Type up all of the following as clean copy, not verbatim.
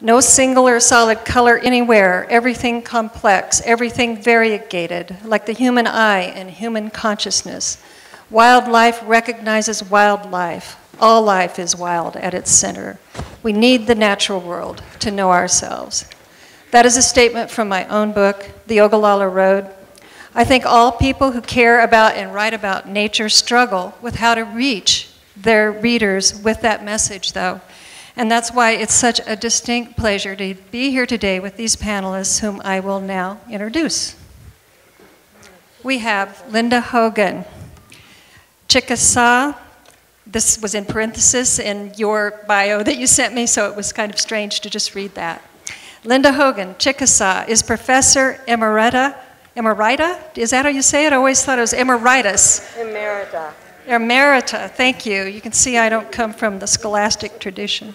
No single or solid color anywhere, everything complex, everything variegated, like the human eye and human consciousness. Wildlife recognizes wildlife. All life is wild at its center. We need the natural world to know ourselves. That is a statement from my own book, The Ogallala Road. I think all people who care about and write about nature struggle with how to reach their readers with that message, though. And that's why it's such a distinct pleasure to be here today with these panelists whom I will now introduce. We have Linda Hogan, Chickasaw. This was in parenthesis in your bio that you sent me, so it was kind of strange to just read that. Linda Hogan, Chickasaw, is Professor Emerita. Is that how you say it? I always thought it was Emeritus. Emerita. Emerita, thank you. You can see I don't come from the scholastic tradition.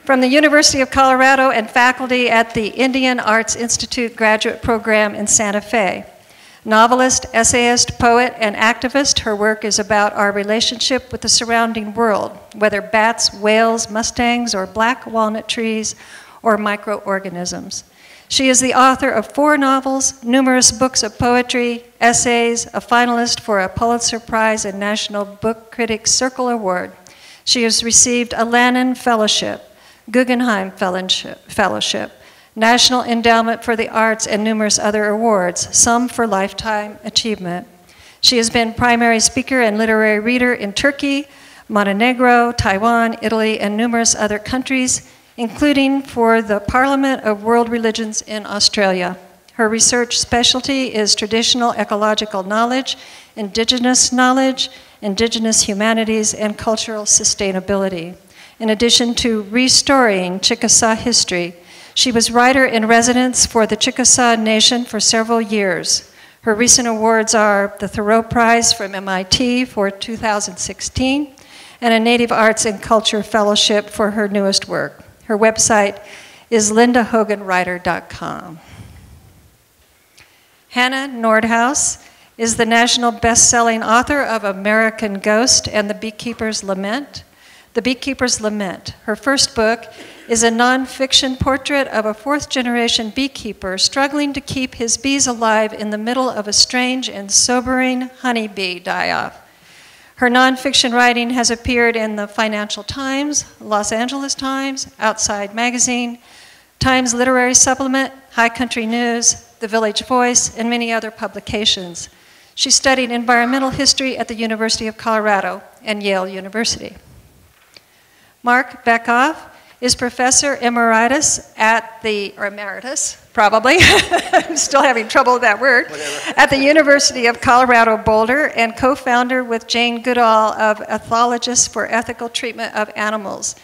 From the University of Colorado and faculty at the Indian Arts Institute graduate program in Santa Fe. Novelist, essayist, poet, and activist, her work is about our relationship with the surrounding world, whether bats, whales, mustangs, or black walnut trees, or microorganisms. She is the author of 4 novels, numerous books of poetry, essays, a finalist for a Pulitzer Prize and National Book Critics Circle Award. She has received a Lannan Fellowship, Guggenheim Fellowship, National Endowment for the Arts, and numerous other awards, some for lifetime achievement. She has been primary speaker and literary reader in Turkey, Montenegro, Taiwan, Italy, and numerous other countries, including for the Parliament of World Religions in Australia. Her research specialty is traditional ecological knowledge, indigenous humanities, and cultural sustainability. In addition to restoring Chickasaw history, she was writer-in-residence for the Chickasaw Nation for several years. Her recent awards are the Thoreau Prize from MIT for 2016 and a Native Arts and Culture Fellowship for her newest work. Her website is lindahoganwriter.com. Hannah Nordhaus is the national best-selling author of American Ghost and The Beekeepers Lament. The Beekeepers Lament. Her first book is a nonfiction portrait of a 4th-generation beekeeper struggling to keep his bees alive in the middle of a strange and sobering honeybee die-off. Her nonfiction writing has appeared in the Financial Times, Los Angeles Times, Outside Magazine, Times Literary Supplement, High Country News, The Village Voice, and many other publications. She studied environmental history at the University of Colorado and Yale University. Marc Bekoff is Professor Emeritus at the, or Emeritus, probably, I'm still having trouble with that word, at the University of Colorado Boulder and co-founder with Jane Goodall of Ethologists for Ethical Treatment of Animals.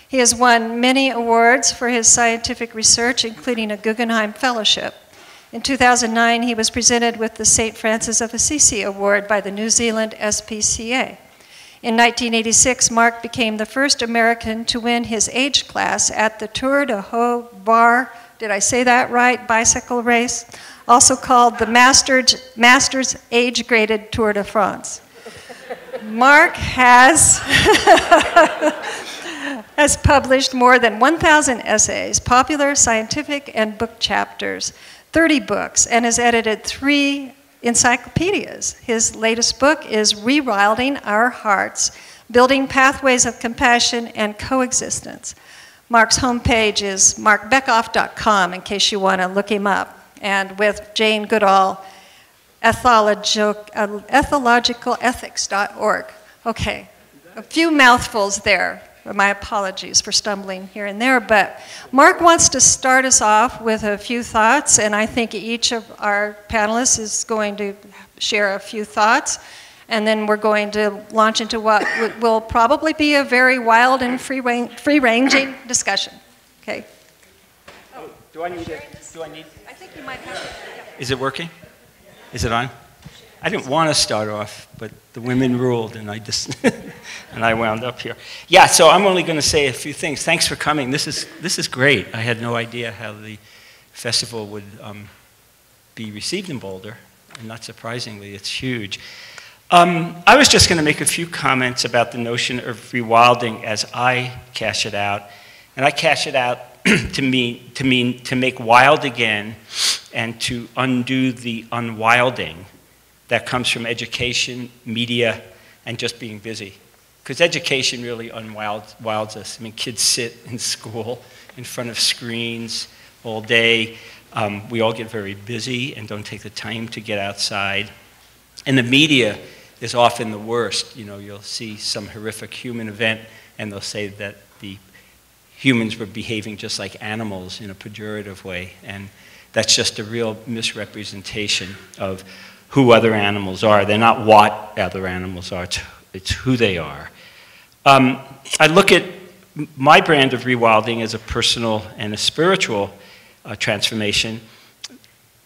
He has won many awards for his scientific research, including a Guggenheim Fellowship. In 2009, he was presented with the St. Francis of Assisi Award by the New Zealand SPCA. In 1986, Marc became the first American to win his age class at the Tour de Haut Var, did I say that right, bicycle race, also called the Masters Age-Graded Tour de France. Marc has published more than 1,000 essays, popular, scientific, and book chapters, 30 books, and has edited 3 encyclopedias. His latest book is Rewilding Our Hearts, Building Pathways of Compassion and Coexistence. Marc's homepage is marcbekoff.com in case you want to look him up. And with Jane Goodall, ethologicalethics.org. Okay, a few mouthfuls there. My apologies for stumbling here and there, but Marc wants to start us off with a few thoughts, and I think each of our panelists is going to share a few thoughts, and then we're going to launch into what will probably be a very wild and free-ranging discussion. Okay. Oh, do I need it? I think you might have it. Yeah. Is it working? Is it on? I didn't want to start off, but the women ruled, and I just and I wound up here. Yeah, so I'm only going to say a few things. Thanks for coming. This is great. I had no idea how the festival would be received in Boulder, and not surprisingly, it's huge. I was just going to make a few comments about the notion of rewilding as I cash it out, and I cash it out to make wild again and to undo the unwilding that comes from education, media, and just being busy. Because education really unwilds us. I mean, kids sit in school in front of screens all day. We all get very busy and don't take the time to get outside. And the media is often the worst. You know, you'll see some horrific human event and they'll say that the humans were behaving just like animals in a pejorative way. And that's just a real misrepresentation of who other animals are. They're not what other animals are, it's who they are. I look at my brand of rewilding as a personal and a spiritual transformation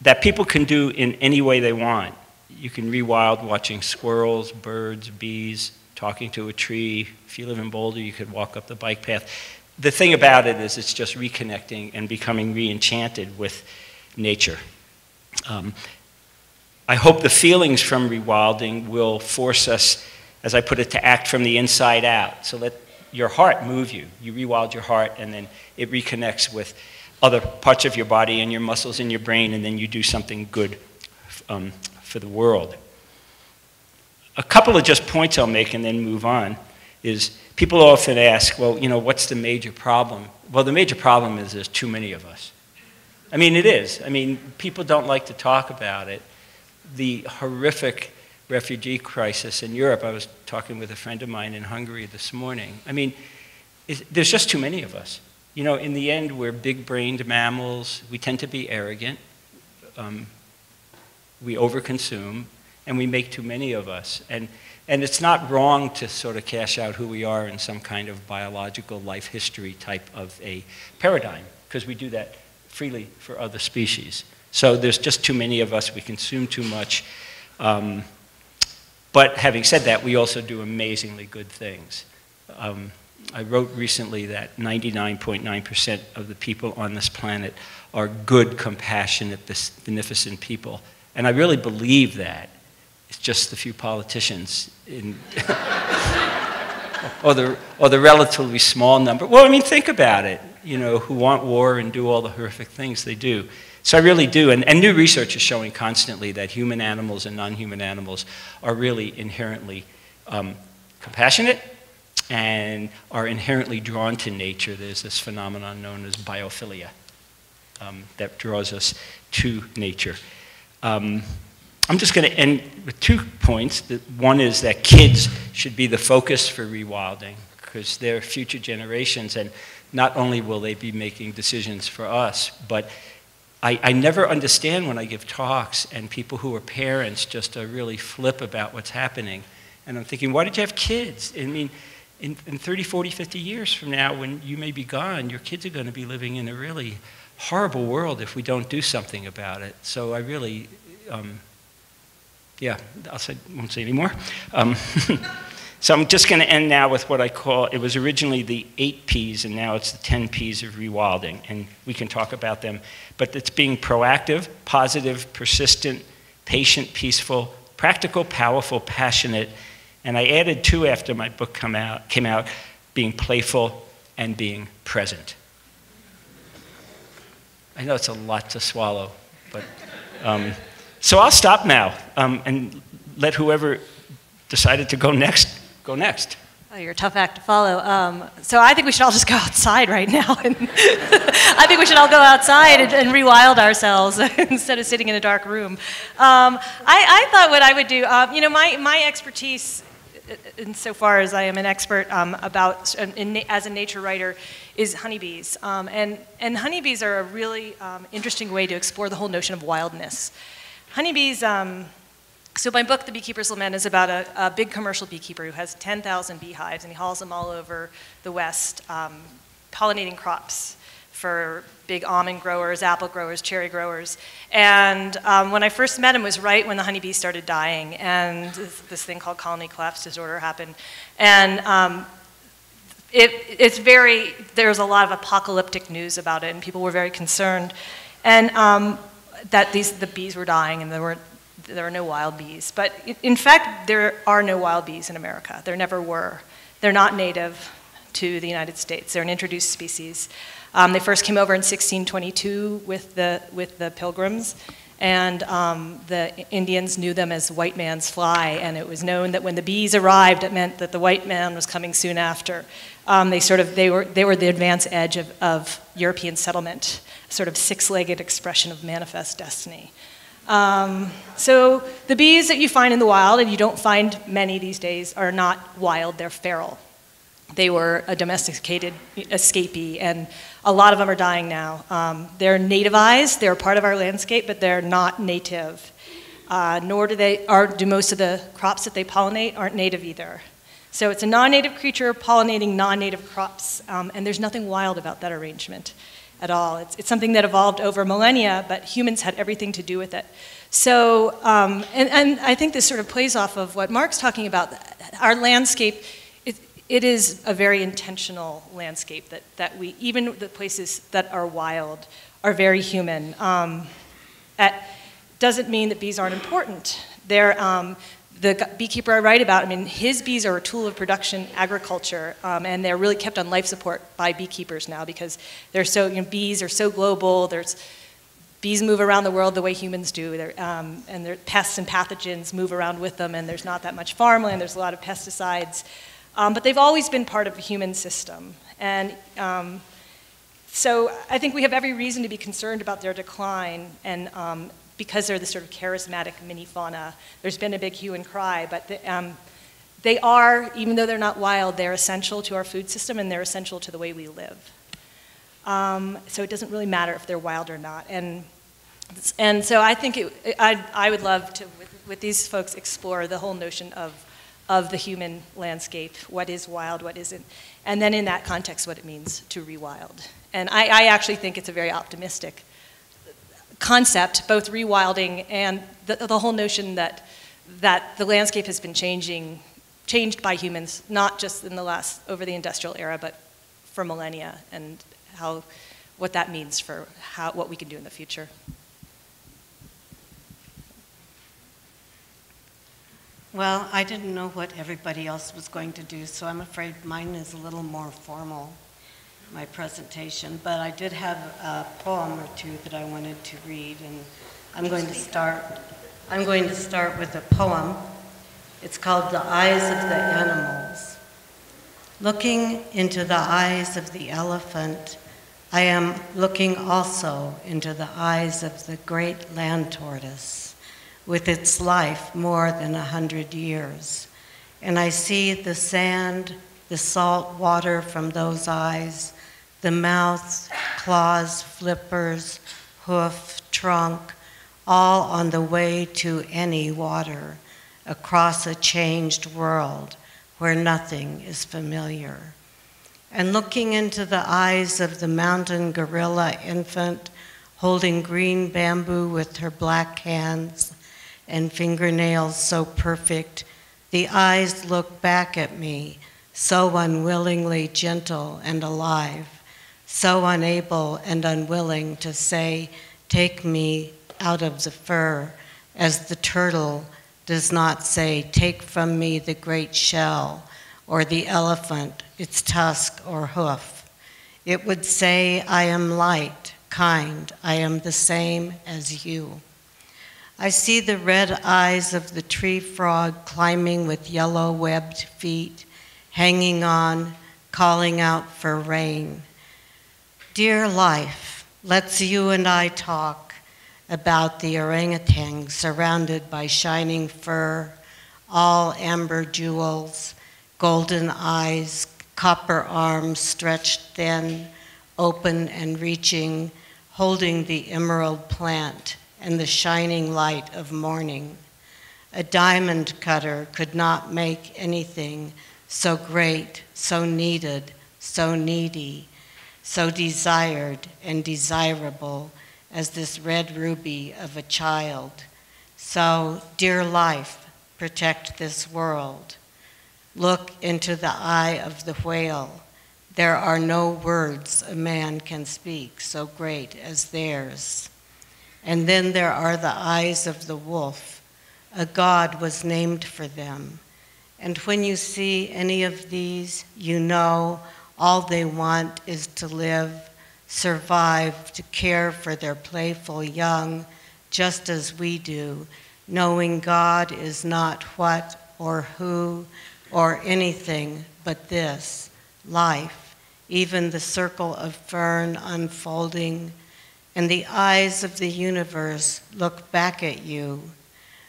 that people can do in any way they want. You can rewild watching squirrels, birds, bees, talking to a tree. If you live in Boulder, you could walk up the bike path. The thing about it is it's just reconnecting and becoming re-enchanted with nature. I hope the feelings from rewilding will force us, as I put it, to act from the inside out. So let your heart move you. You rewild your heart, and then it reconnects with other parts of your body and your muscles and your brain, and then you do something good for the world. A couple of just points I'll make and then move on is people often ask, well, you know, what's the major problem? Well, the major problem is there's too many of us. I mean, it is. I mean, people don't like to talk about it. The horrific refugee crisis in Europe, I was talking with a friend of mine in Hungary this morning. I mean, there's just too many of us. You know, in the end, we're big-brained mammals. We tend to be arrogant. We overconsume, and we make too many of us. And it's not wrong to sort of cash out who we are in some kind of biological life history type of a paradigm, because we do that freely for other species. So there's just too many of us. We consume too much. But having said that, we also do amazingly good things. I wrote recently that 99.9% of the people on this planet are good, compassionate, beneficent people. And I really believe that. It's just the few politicians or the relatively small number. Well, I mean, think about it, you know, who want war and do all the horrific things they do. So I really do, and new research is showing constantly that human animals and non-human animals are really inherently compassionate and are inherently drawn to nature. There's this phenomenon known as biophilia that draws us to nature. I'm just going to end with 2 points. One is that kids should be the focus for rewilding because they're future generations, and not only will they be making decisions for us, but I never understand when I give talks and people who are parents just are really flip about what's happening. And I'm thinking, why did you have kids? I mean, in 30, 40, 50 years from now, when you may be gone, your kids are going to be living in a really horrible world if we don't do something about it. So I really, yeah, won't say any more. So I'm just going to end now with what I call, it was originally the 8 Ps, and now it's the 10 Ps of rewilding, and we can talk about them. But it's being proactive, positive, persistent, patient, peaceful, practical, powerful, passionate, and I added 2 after my book came out, being playful and being present. I know it's a lot to swallow, but so I'll stop now and let whoever decided to go next. Go next. Oh, you're a tough act to follow. So I think we should all just go outside right now. And I think we should all go outside and rewild ourselves instead of sitting in a dark room. I thought what I would do, you know, my expertise, insofar as I am an expert as a nature writer, is honeybees. And honeybees are a really interesting way to explore the whole notion of wildness. Honeybees, so my book, The Beekeepers Lament, is about a big commercial beekeeper who has 10,000 beehives, and he hauls them all over the West, pollinating crops for big almond growers, apple growers, cherry growers. And when I first met him was right when the honeybees started dying, and this thing called colony collapse disorder happened. And there's a lot of apocalyptic news about it, and people were very concerned. And that the bees were dying, and there are no wild bees. But in fact, there are no wild bees in America. There never were. They're not native to the United States. They're an introduced species. They first came over in 1622 with the Pilgrims, and the Indians knew them as white man's fly, and it was known that when the bees arrived, it meant that the white man was coming soon after. They were the advance edge of European settlement, sort of six-legged expression of manifest destiny. So the bees that you find in the wild, and you don't find many these days, are not wild, they're feral. They were a domesticated escapee, and a lot of them are dying now. They're nativized, they're part of our landscape, but they're not native. Nor do most of the crops that they pollinate aren't native either. So it's a non-native creature pollinating non-native crops, and there's nothing wild about that arrangement at all. It's something that evolved over millennia, but humans had everything to do with it. So, and I think this sort of plays off of what Marc's talking about. Our landscape, it is a very intentional landscape that we, even the places that are wild, are very human. That doesn't mean that bees aren't important. The beekeeper I write about, I mean, his bees are a tool of production agriculture, and they're really kept on life support by beekeepers now because they're so, bees are so global. Bees move around the world the way humans do, and their pests and pathogens move around with them, and there's not that much farmland, there's a lot of pesticides. But they've always been part of the human system. And so I think we have every reason to be concerned about their decline, and because they're the sort of charismatic mini fauna. There's been a big hue and cry, but they are, even though they're not wild, they're essential to our food system and they're essential to the way we live. So it doesn't really matter if they're wild or not. And so I think I would love to, with these folks, explore the whole notion of the human landscape, what is wild, what isn't, and then in that context, what it means to rewild. And I actually think it's a very optimistic concept, both rewilding and the whole notion that the landscape has been changed by humans, not just over the industrial era, but for millennia, and what that means for what we can do in the future. Well, I didn't know what everybody else was going to do, so I'm afraid mine is a little more formal, my presentation, but I did have a poem or two that I wanted to read, and I'm going to start with a poem. It's called The Eyes of the Animals. Looking into the eyes of the elephant, I am looking also into the eyes of the great land tortoise, with its life more than 100 years. And I see the sand, the salt water from those eyes, the mouth, claws, flippers, hoof, trunk, all on the way to any water, across a changed world where nothing is familiar. And looking into the eyes of the mountain gorilla infant, holding green bamboo with her black hands and fingernails so perfect, the eyes look back at me, so unwillingly gentle and alive, so unable and unwilling to say, take me out of the fur, as the turtle does not say, take from me the great shell, or the elephant, its tusk or hoof. It would say, I am light, kind, I am the same as you. I see the red eyes of the tree frog climbing with yellow webbed feet, hanging on, calling out for rain. Dear life, let's you and I talk about the orangutan surrounded by shining fur, all amber jewels, golden eyes, copper arms stretched thin, open and reaching, holding the emerald plant and the shining light of morning. A diamond cutter could not make anything so great, so needed, so needy, so desired and desirable as this red ruby of a child. So, dear life, protect this world. Look into the eye of the whale. There are no words a man can speak so great as theirs. And then there are the eyes of the wolf. A god was named for them. And when you see any of these, you know All they want is to live, survive, to care for their playful young, just as we do, knowing God is not what or who or anything but this, life, even the circle of fern unfolding, and the eyes of the universe look back at you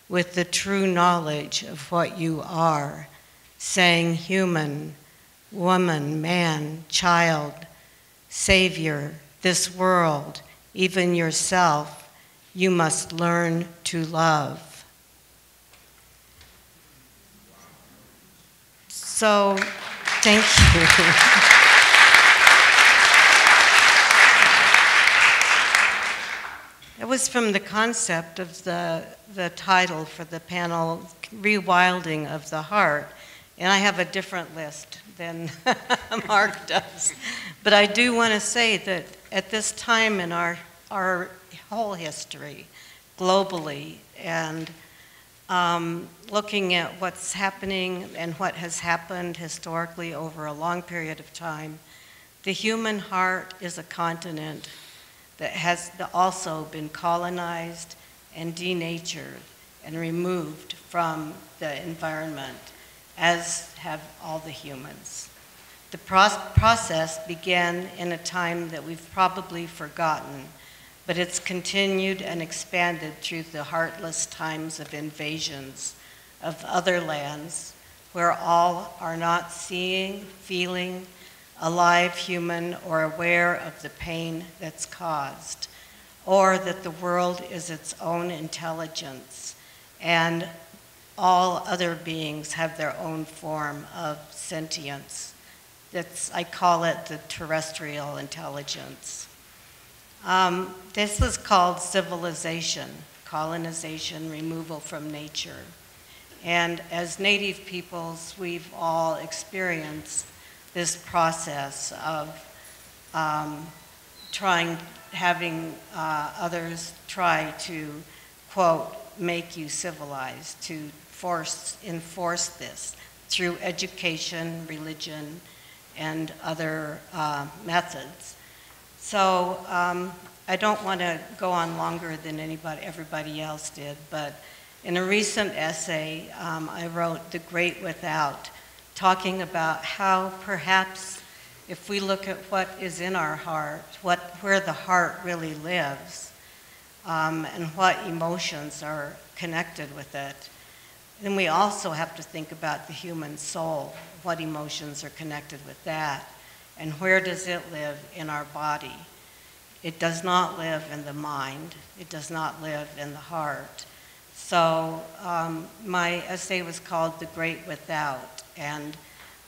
with the true knowledge of what you are, saying human, woman, man, child, savior, this world, even yourself, you must learn to love. So, thank you. It was from the concept of the title for the panel, Rewilding of the Heart. And I have a different list than Marc does. But I do want to say that at this time in our whole history, globally, and looking at what's happening and what has happened historically over a long period of time, the human heart is a continent that has also been colonized and denatured and removed from the environment, as have all the humans. The process began in a time that we've probably forgotten, but it's continued and expanded through the heartless times of invasions of other lands where all are not seeing, feeling, alive, human, or aware of the pain that's caused, or that the world is its own intelligence, and all other beings have their own form of sentience. I call it the terrestrial intelligence. This is called civilization, colonization, removal from nature. And as Native peoples, we've all experienced this process of having others try to, quote, make you civilized, to enforce this through education, religion, and other methods. So I don't want to go on longer than everybody else did, but in a recent essay, I wrote The Great Without, talking about how perhaps if we look at what is in our heart, where the heart really lives, and what emotions are connected with it, then we also have to think about the human soul, what emotions are connected with that, and where does it live in our body. It does not live in the mind. It does not live in the heart. So my essay was called The Great Without, and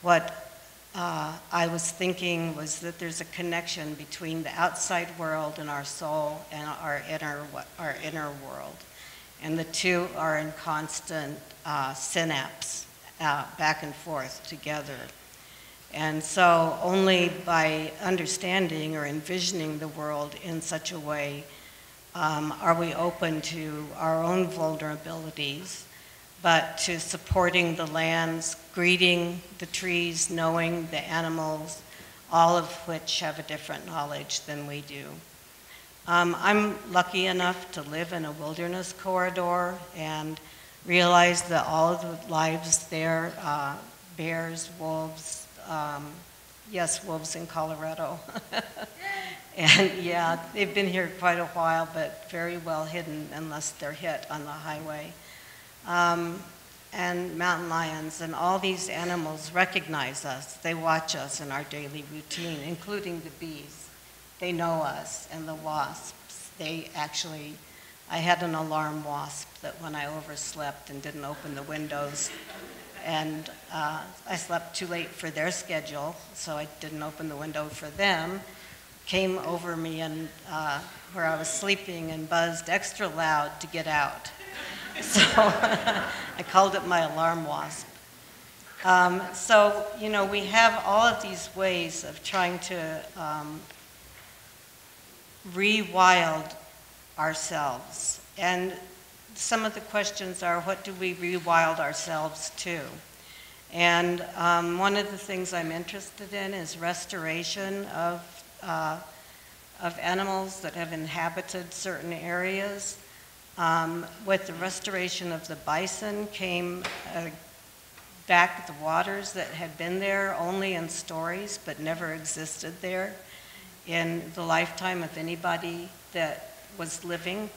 what I was thinking was that there's a connection between the outside world and our soul and our inner world. And the two are in constant synapse back and forth together. And so only by understanding or envisioning the world in such a way are we open to our own vulnerabilities, but to supporting the lands, greeting the trees, knowing the animals, all of which have a different knowledge than we do. I'm lucky enough to live in a wilderness corridor and realize that all of the lives there, bears, wolves, yes, wolves in Colorado. And yeah, they've been here quite a while, but very well hidden unless they're hit on the highway. And mountain lions and all these animals recognize us. They watch us in our daily routine, including the bees. They know us, and the wasps. I had an alarm wasp that when I overslept and didn't open the windows, and I slept too late for their schedule, so I didn't open the window for them, came over me and where I was sleeping and buzzed extra loud to get out. So I called it my alarm wasp. So, we have all of these ways of trying to rewild ourselves. And some of the questions are, what do we rewild ourselves to? And one of the things I'm interested in is restoration of animals that have inhabited certain areas. With the restoration of the bison came back the waters that had been there only in stories but never existed there in the lifetime of anybody that was living.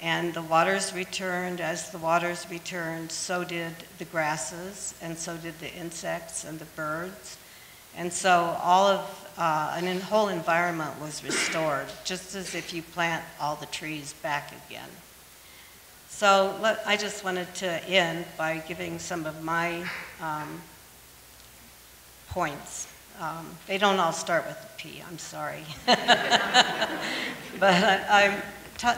And the waters returned. As the waters returned, so did the grasses, and so did the insects and the birds. And so all of an whole environment was restored, just as if you plant all the trees back again. So I just wanted to end by giving some of my points. They don't all start with a P, I'm sorry. But I'm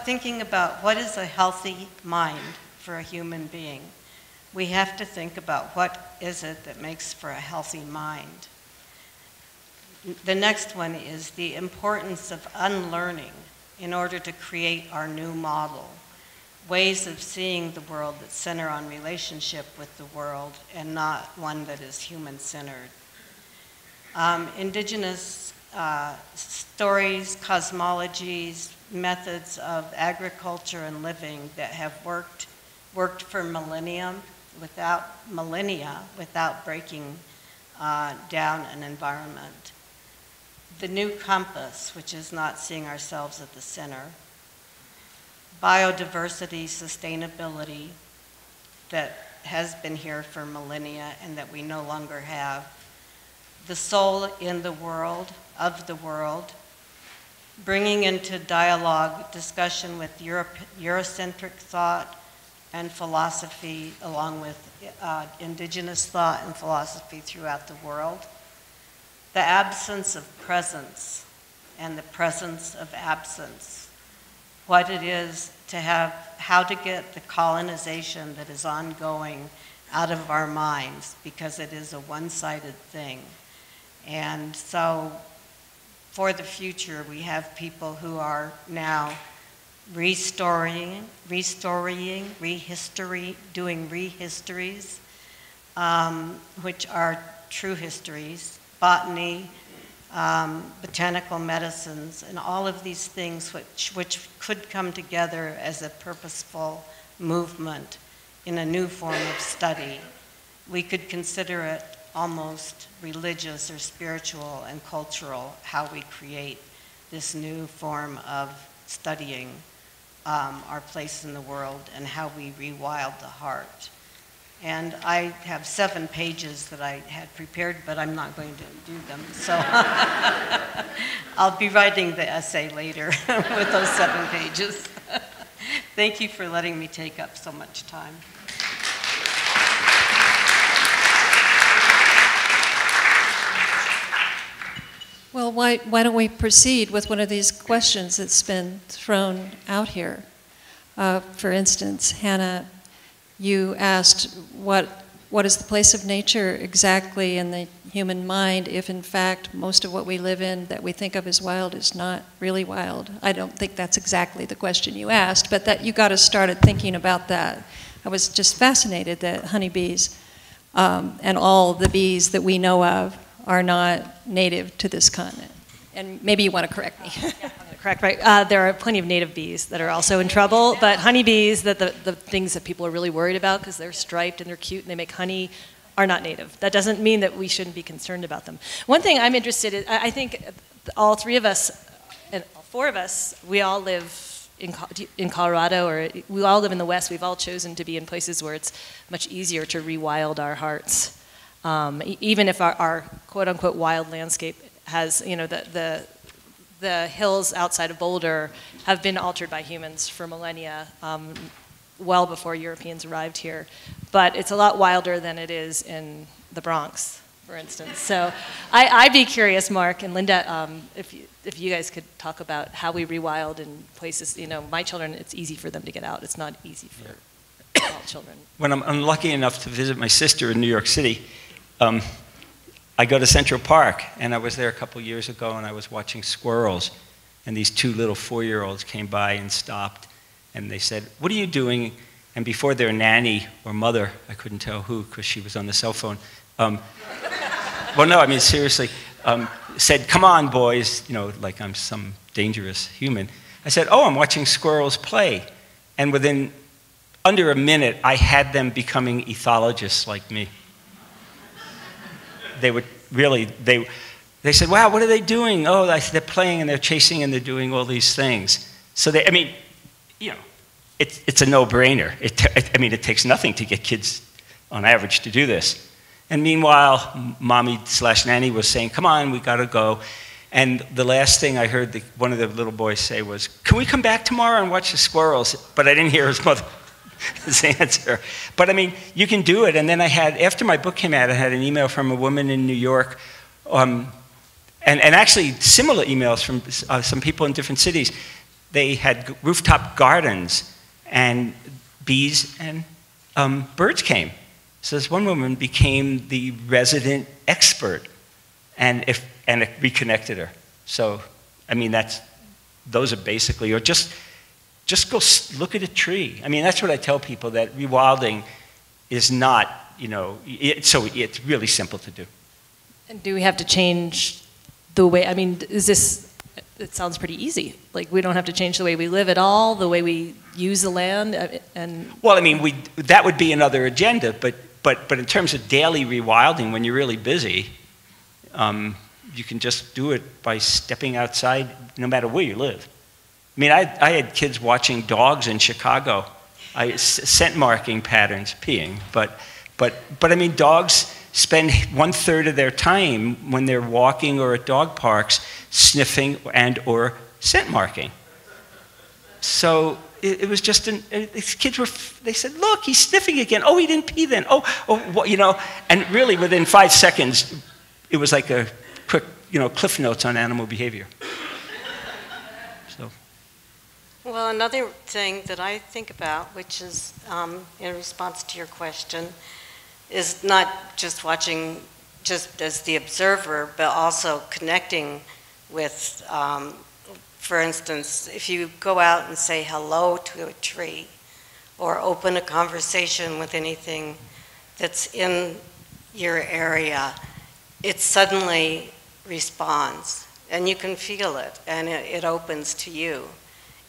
thinking about what is a healthy mind for a human being. We have to think about what is it that makes for a healthy mind. The next one is the importance of unlearning in order to create our new model. Ways of seeing the world that center on relationship with the world and not one that is human-centered. Indigenous stories, cosmologies, methods of agriculture and living that have worked for millennia without breaking down an environment. The new compass, which is not seeing ourselves at the center. Biodiversity, sustainability that has been here for millennia and that we no longer have. The soul in the world, of the world, bringing into dialogue discussion with Eurocentric thought and philosophy, along with indigenous thought and philosophy throughout the world. The absence of presence and the presence of absence. What it is to have, how to get the colonization that is ongoing out of our minds, because it is a one-sided thing. And so for the future, we have people who are now doing rehistories, which are true histories, botany, botanical medicines, and all of these things which could come together as a purposeful movement in a new form of study. We could consider it almost religious or spiritual and cultural, how we create this new form of studying our place in the world and how we rewild the heart. And I have 7 pages that I had prepared, but I'm not going to do them. So I'll be writing the essay later with those 7 pages. Thank you for letting me take up so much time. Well, why don't we proceed with one of these questions that's been thrown out here? For instance, Hannah, you asked what is the place of nature exactly in the human mind if in fact most of what we live in that we think of as wild is not really wild. I don't think that's exactly the question you asked, but that you got us started thinking about that. I was just fascinated that honeybees and all the bees that we know of are not native to this continent. And maybe you want to correct me. Yeah, I'm going to correct, right? There are plenty of native bees that are also in trouble, but honeybees, the things that people are really worried about because they're striped and they're cute and they make honey, are not native. That doesn't mean that we shouldn't be concerned about them. One thing I'm interested in, I think all 3 of us, and all 4 of us, we all live in Colorado, or we all live in the West. We've all chosen to be in places where it's much easier to rewild our hearts. Even if our quote-unquote wild landscape has, you know, the hills outside of Boulder have been altered by humans for millennia, well before Europeans arrived here. But it's a lot wilder than it is in the Bronx, for instance. So I'd be curious, Marc and Linda, if you guys could talk about how we rewild in places, you know, my children, it's easy for them to get out. It's not easy for all children. When I'm lucky enough to visit my sister in New York City, I go to Central Park, and I was there a couple years ago, and I was watching squirrels, and these 2 little 4-year-olds came by and stopped, and they said, "What are you doing and before their nanny or mother, I couldn't tell who because she was on the cell phone, well, no, I mean, seriously, said, come on, boys, you know, like I'm some dangerous human. I said, oh, I'm watching squirrels play. And within under a minute, I had them becoming ethologists like me. They would really, they said, wow, what are they doing? Oh, they're playing and they're chasing and they're doing all these things. So I mean, you know, it's a no-brainer. I mean, it takes nothing to get kids on average to do this. And meanwhile, mommy/nanny was saying, come on, we gotta go. And the last thing I heard one of the little boys say was, can we come back tomorrow and watch the squirrels? But I didn't hear his mother's answer. But I mean, you can do it. And then after my book came out, I had an email from a woman in New York, and actually similar emails from some people in different cities. They had rooftop gardens, and bees and birds came. So this one woman became the resident expert, and it reconnected her. So, I mean, those are basically, or just go look at a tree. I mean, that's what I tell people, that rewilding is not, you know, so it's really simple to do. And do we have to change the way, I mean, it sounds pretty easy. Like, we don't have to change the way we live at all, the way we use the land, and... Well, I mean, that would be another agenda, but in terms of daily rewilding, when you're really busy, you can just do it by stepping outside, no matter where you live. I mean, I had kids watching dogs in Chicago, scent marking patterns, peeing, but I mean, dogs spend 1/3 of their time when they're walking or at dog parks sniffing and or scent marking. So it was just, these kids they said, look, he's sniffing again. Oh, he didn't pee then. Oh, you know, and really within 5 seconds, it was like a quick, you know, cliff notes on animal behavior. So. Well, another thing that I think about, which is in response to your question, is not just watching just as the observer, but also connecting with, for instance, if you go out and say hello to a tree or open a conversation with anything that's in your area, it suddenly responds, and you can feel it, and it opens to you.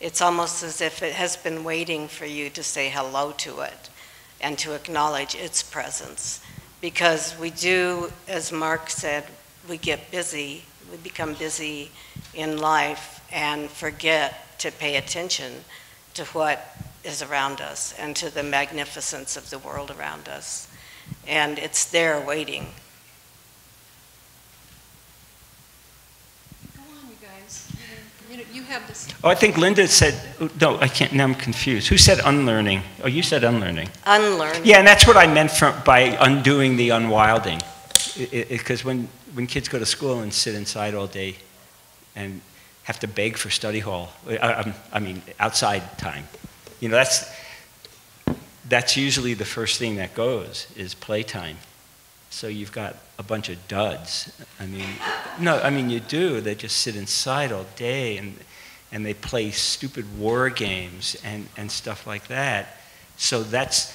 It's almost as if it has been waiting for you to say hello to it and to acknowledge its presence. Because we do, as Marc said, we get busy, we become busy in life and forget to pay attention to what is around us and to the magnificence of the world around us. And it's there waiting. Go on, you guys. You have this. Oh, I think Linda said, no, I can't, now I'm confused. Who said unlearning? Oh, you said unlearning. Unlearning. Yeah, and that's what I meant by undoing the unwilding. Because when kids go to school and sit inside all day and have to beg for study hall, I mean, outside time, you know, that's usually the first thing that goes, is playtime. So you've got a bunch of duds. I mean, no, I mean, you do. They just sit inside all day and they play stupid war games and stuff like that. So that's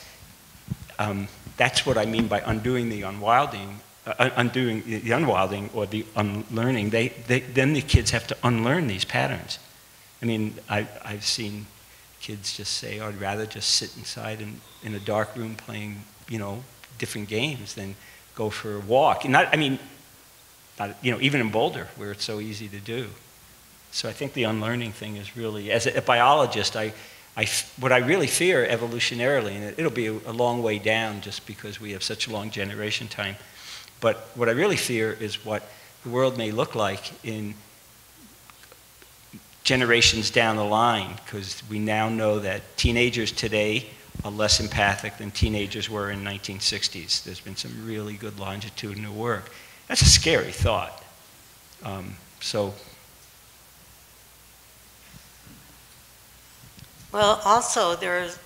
what I mean by undoing the unwilding, undoing the unwilding or the unlearning. Then the kids have to unlearn these patterns. I mean, I've seen kids just say, oh, I'd rather just sit inside in a dark room playing, you know, different games than go for a walk. And you know, even in Boulder, where it's so easy to do. So I think the unlearning thing is really, as a biologist, what I really fear evolutionarily, and it'll be a long way down just because we have such a long generation time, but what I really fear is what the world may look like in generations down the line, because we now know that teenagers today are less empathic than teenagers were in 1960s. There's been some really good longitudinal work. That's a scary thought. Well, also there's,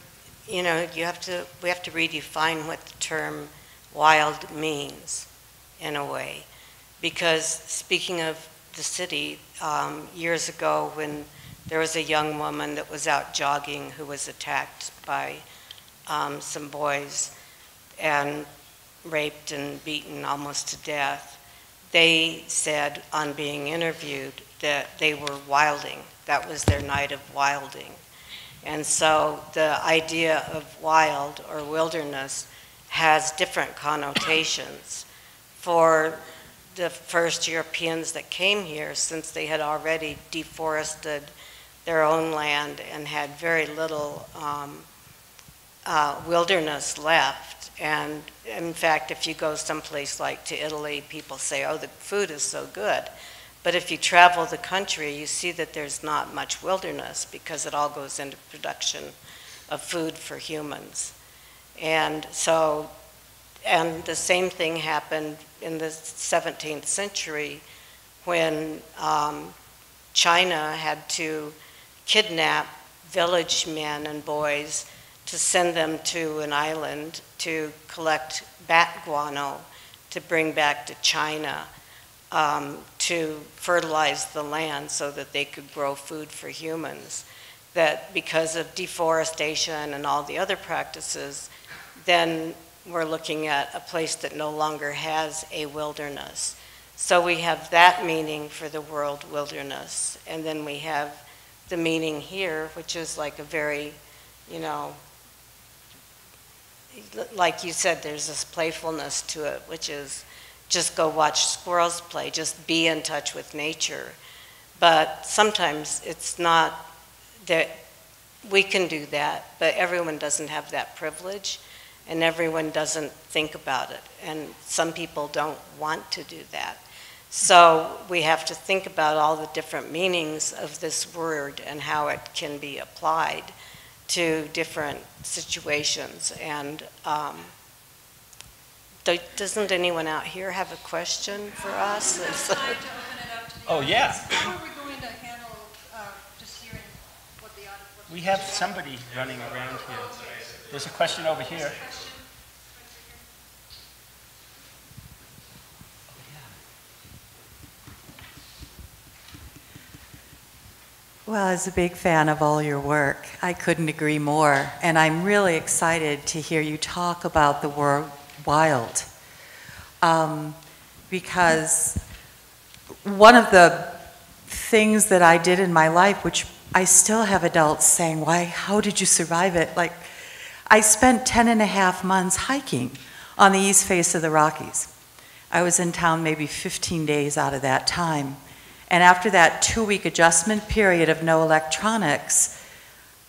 you know, we have to redefine what the term wild means in a way. Because speaking of the city, years ago when there was a young woman that was out jogging who was attacked by some boys and raped and beaten almost to death. They said on being interviewed that they were wilding. That was their night of wilding. And so the idea of wild or wilderness has different connotations. For the first Europeans that came here, since they had already deforested their own land and had very little wilderness left. And in fact, if you go someplace like to Italy, people say, oh, the food is so good. But if you travel the country, you see that there's not much wilderness because it all goes into production of food for humans. And so, and the same thing happened in the 17th century when China had to kidnap village men and boys to send them to an island to collect bat guano to bring back to China to fertilize the land so that they could grow food for humans. That because of deforestation and all the other practices, then we're looking at a place that no longer has a wilderness. So we have that meaning for the word wilderness, and then we have the meaning here, which is like a very, you know, like you said, there's this playfulness to it, which is just go watch squirrels play, just be in touch with nature. But sometimes it's not that we can do that, but everyone doesn't have that privilege, and everyone doesn't think about it, and some people don't want to do that. So we have to think about all the different meanings of this word and how it can be applied to different situations. And doesn't anyone out here have a question for us? Oh, yeah. How are we going to handle just hearing what the audience... We have somebody running around here. There's a question over here. Well, as a big fan of all your work, I couldn't agree more. And I'm really excited to hear you talk about the word wild. Because one of the things that I did in my life, which I still have adults saying, why, how did you survive it? Like, I spent 10.5 months hiking on the east face of the Rockies. I was in town maybe 15 days out of that time. And after that 2-week adjustment period of no electronics,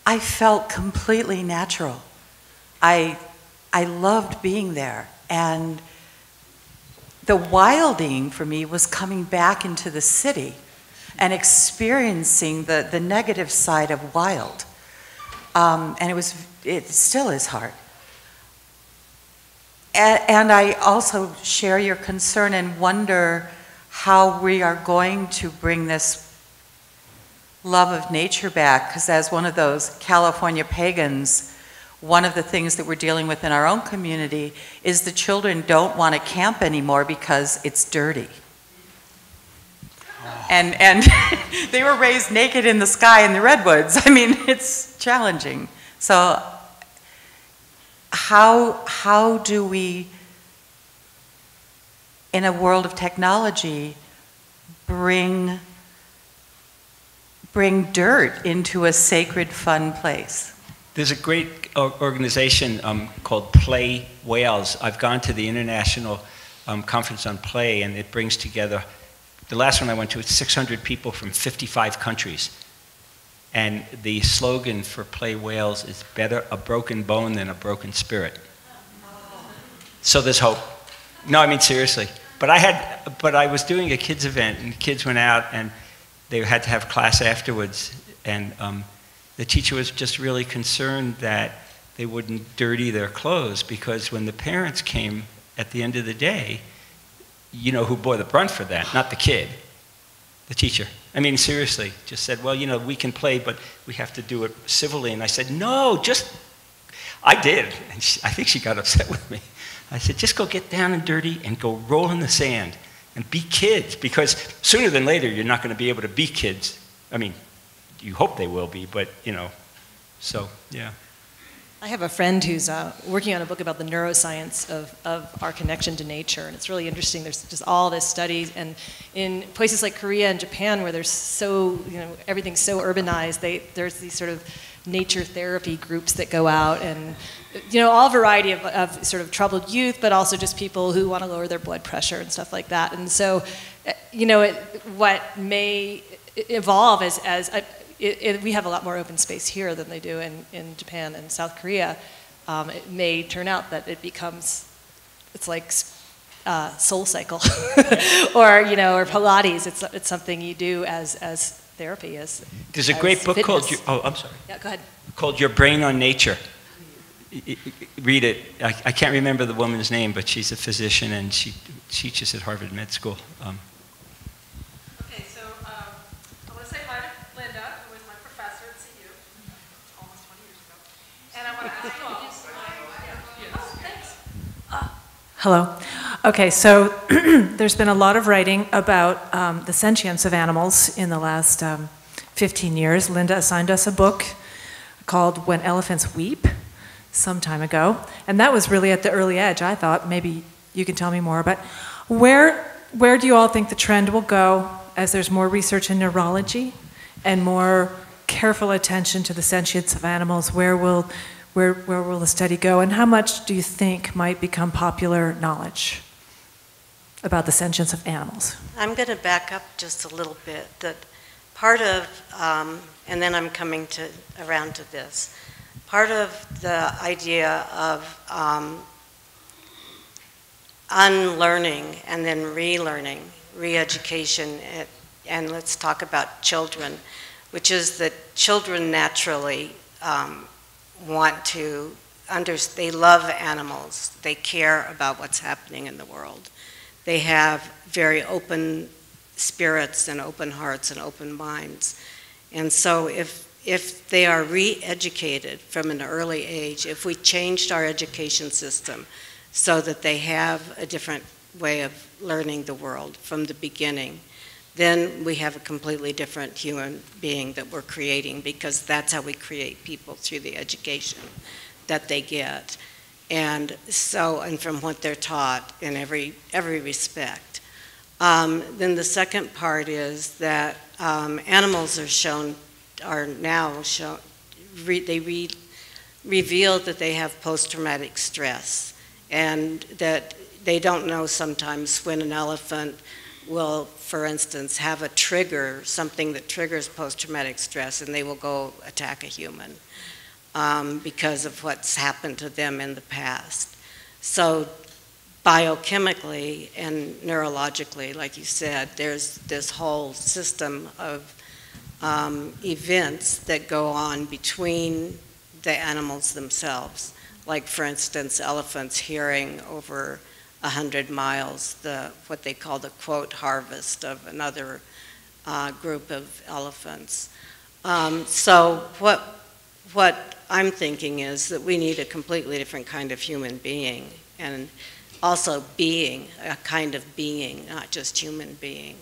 I felt completely natural. I loved being there. And the wilding for me was coming back into the city and experiencing the negative side of wild. And it still is hard. And I also share your concern and wonder how we are going to bring this love of nature back, because as one of those California pagans, one of the things that we're dealing with in our own community is the children don't want to camp anymore because it's dirty. Oh. And they were raised naked in the sky in the redwoods. I mean, it's challenging. So how do we, in a world of technology, bring dirt into a sacred, fun place? There's a great organization called Play Wales. I've gone to the International Conference on Play, and it brings together, the last one I went to, it's 600 people from 55 countries. And the slogan for Play Wales is better a broken bone than a broken spirit. So there's hope. No, I mean seriously. But I was doing a kids event, and the kids went out, and they had to have class afterwards, and the teacher was just really concerned that they wouldn't dirty their clothes, because when the parents came at the end of the day, you know who bore the brunt for that? Not the kid, the teacher. I mean, seriously, just said, well, you know, we can play, but we have to do it civilly. And I said, no, I did. And I think she got upset with me. I said, just go get down and dirty and go roll in the sand and be kids, because sooner than later, you're not going to be able to be kids. I mean, you hope they will be, but, you know, so, yeah. I have a friend who's working on a book about the neuroscience of our connection to nature, and it's really interesting. There's just all this studies, and in places like Korea and Japan, where there's so, everything's so urbanized, there's these sort of nature therapy groups that go out, and all variety of sort of troubled youth, but also just people who want to lower their blood pressure and stuff like that. And so, what may evolve as we have a lot more open space here than they do in Japan and South Korea. It may turn out that it becomes, it's like Soul Cycle, or Pilates. It's something you do as therapy. There's a great book called. I'm sorry. Yeah, go ahead. Called Your Brain on Nature. Read it. I can't remember the woman's name, but she's a physician and she teaches at Harvard Med School. Okay, so I want to say hi to Linda, who was my professor at CU almost 20 years ago. And I want to ask you all. Thanks. Hello. Okay, so there's been a lot of writing about the sentience of animals in the last 15 years. Linda assigned us a book called When Elephants Weep some time ago, and that was really at the early edge. I thought maybe you can tell me more, but where do you all think the trend will go as there's more research in neurology and more careful attention to the sentience of animals? Where will the study go, and how much do you think might become popular knowledge about the sentience of animals? I'm going to back up just a little bit. That part of, and then I'm coming around to this. Part of the idea of unlearning and then relearning, re-education, and let's talk about children, which is that children naturally want to they love animals. They care about what's happening in the world. They have very open spirits and open hearts and open minds. And so if they are re-educated from an early age, if we changed our education system so that they have a different way of learning the world from the beginning, then we have a completely different human being that we're creating, because that's how we create people, through the education that they get. And from what they're taught in every respect. Then the second part is that animals are now shown, they reveal that they have post-traumatic stress, and that they don't know sometimes when an elephant will, for instance, have a trigger, something that triggers post-traumatic stress, and they will go attack a human because of what's happened to them in the past. So biochemically and neurologically, like you said, there's this whole system of events that go on between the animals themselves. Like, for instance, elephants hearing over 100 miles what they call the quote harvest of another group of elephants. So what I'm thinking is that we need a completely different kind of human being, and also being, a kind of being, not just human being.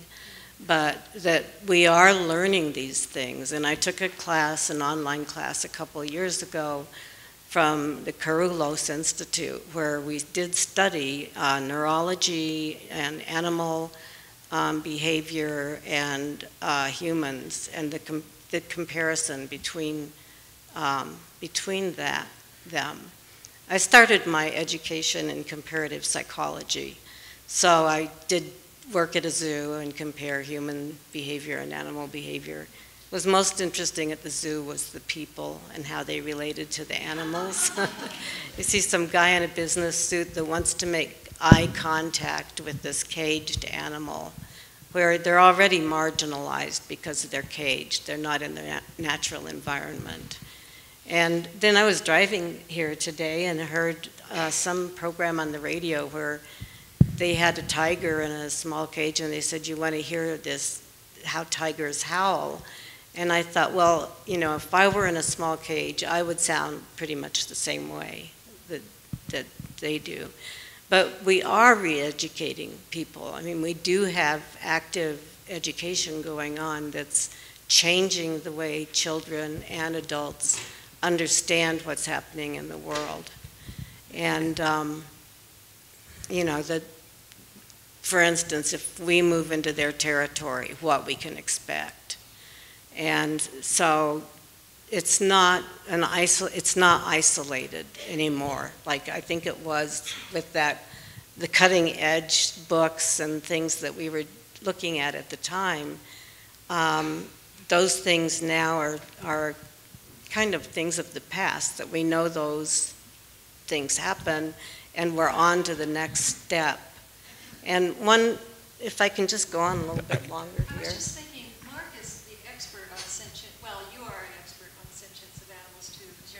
But that we are learning these things. And I took a class, an online class a couple of years ago from the Carullos Institute, where we did study neurology and animal behavior and humans, and the comparison between them. I started my education in comparative psychology, so I did work at a zoo and compare human behavior and animal behavior. What was most interesting at the zoo was the people and how they related to the animals. You see some guy in a business suit that wants to make eye contact with this caged animal, where they're already marginalized because they're caged. They're not in their natural environment. And then I was driving here today and heard some program on the radio where they had a tiger in a small cage, and they said, "You want to hear this, how tigers howl?" And I thought, well, if I were in a small cage, I would sound pretty much the same way that they do. But we are re-educating people. I mean, we do have active education going on that's changing the way children and adults understand what's happening in the world. And, you know, for instance, if we move into their territory, what we can expect. And so it's not isolated anymore, like I think it was with the cutting edge books and things that we were looking at the time. Those things now are kind of things of the past, that we know those things happen and we're on to the next step. And if I can just go on a little bit longer here. I was just thinking, Marc is the expert on sentient, well, you are an expert on sentience of animals too, because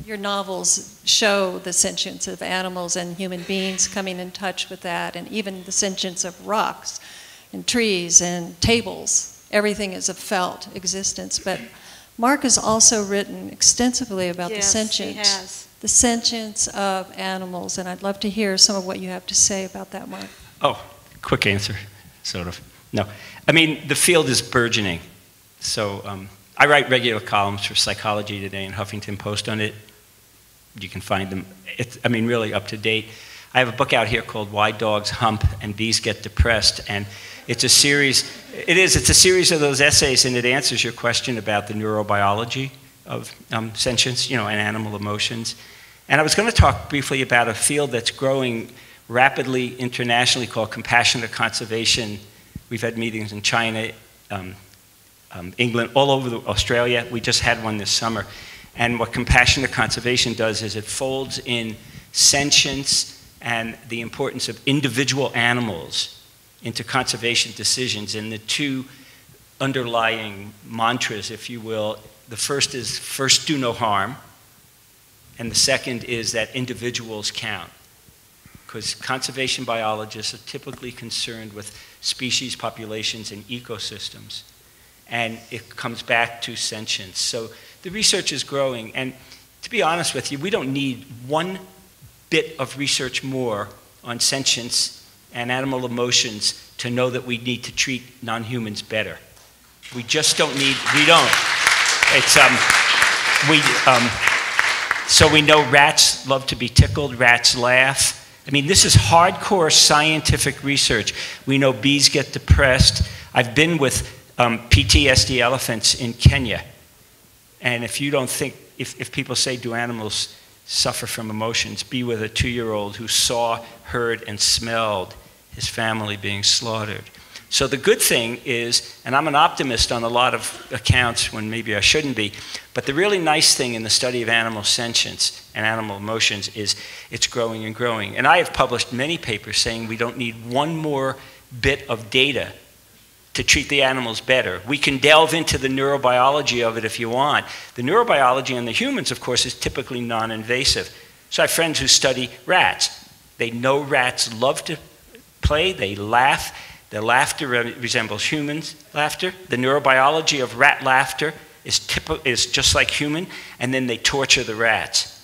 your novels show the sentience of animals and human beings coming in touch with that, and even the sentience of rocks and trees and tables. Everything is a felt existence. But Marc has also written extensively about the sentience of animals, and I'd love to hear some of what you have to say about that, Marc. Oh, quick answer, sort of. No, I mean, the field is burgeoning. So I write regular columns for Psychology Today and Huffington Post on it. You can find them, I mean, really up to date. I have a book out here called Why Dogs Hump and Bees Get Depressed, and it's a series, it's a series of those essays, and it answers your question about the neurobiology of sentience, you know, and animal emotions. And I was going to talk briefly about a field that's growing rapidly internationally called compassionate conservation. We've had meetings in China, England, all over Australia. We just had one this summer. And what compassionate conservation does is it folds in sentience and the importance of individual animals into conservation decisions. And the two underlying mantras, if you will, the first is first do no harm, and the second is that individuals count. Because conservation biologists are typically concerned with species, populations, and ecosystems. And it comes back to sentience. So the research is growing, and to be honest with you, we don't need one bit of research more on sentience and animal emotions to know that we need to treat non-humans better. We just don't need, we don't. It's, so we know rats love to be tickled, rats laugh. I mean, this is hardcore scientific research. We know bees get depressed. I've been with PTSD elephants in Kenya. And if you don't think, if people say, do animals suffer from emotions, be with a 2-year-old who saw, heard, and smelled his family being slaughtered. So the good thing is, and I'm an optimist on a lot of accounts when maybe I shouldn't be, but the really nice thing in the study of animal sentience and animal emotions is it's growing and growing. And I have published many papers saying we don't need one more bit of data to treat the animals better. We can delve into the neurobiology of it if you want. The neurobiology on the humans, of course, is typically non-invasive. So I have friends who study rats. They know rats love to play, they laugh. Their laughter resembles human laughter. The neurobiology of rat laughter is just like human, and then they torture the rats.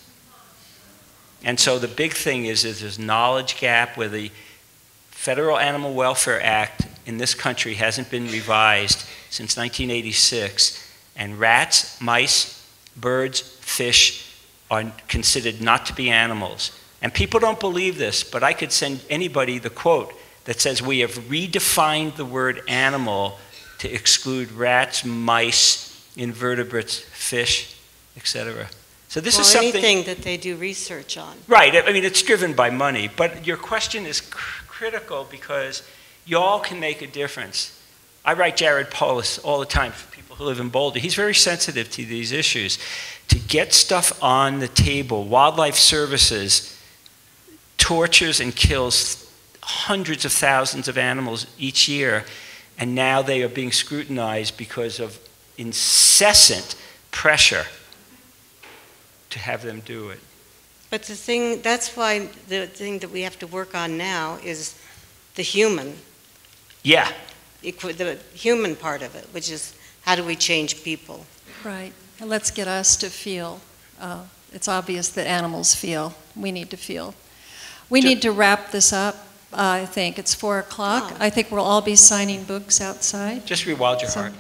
And so the big thing is there's knowledge gap where the Federal Animal Welfare Act in this country hasn't been revised since 1986, and rats, mice, birds, fish are considered not to be animals. And people don't believe this, but I could send anybody the quote that says we have redefined the word animal to exclude rats, mice, invertebrates, fish, etc. So this is something... anything that they do research on. Right, I mean, it's driven by money, but your question is critical because y'all can make a difference. I write Jared Polis all the time for people who live in Boulder. He's very sensitive to these issues. To get stuff on the table, Wildlife Services tortures and kills hundreds of thousands of animals each year, and now they are being scrutinized because of incessant pressure to have them do it. But the thing, that's why the thing that we have to work on now is the human. Yeah. The human part of it, which is how do we change people? Right, and let's get us to feel. It's obvious that animals feel. We need to feel. We need to wrap this up. I think it's 4 o'clock. Oh. I think we'll all be signing books outside. Just Rewild Your Heart.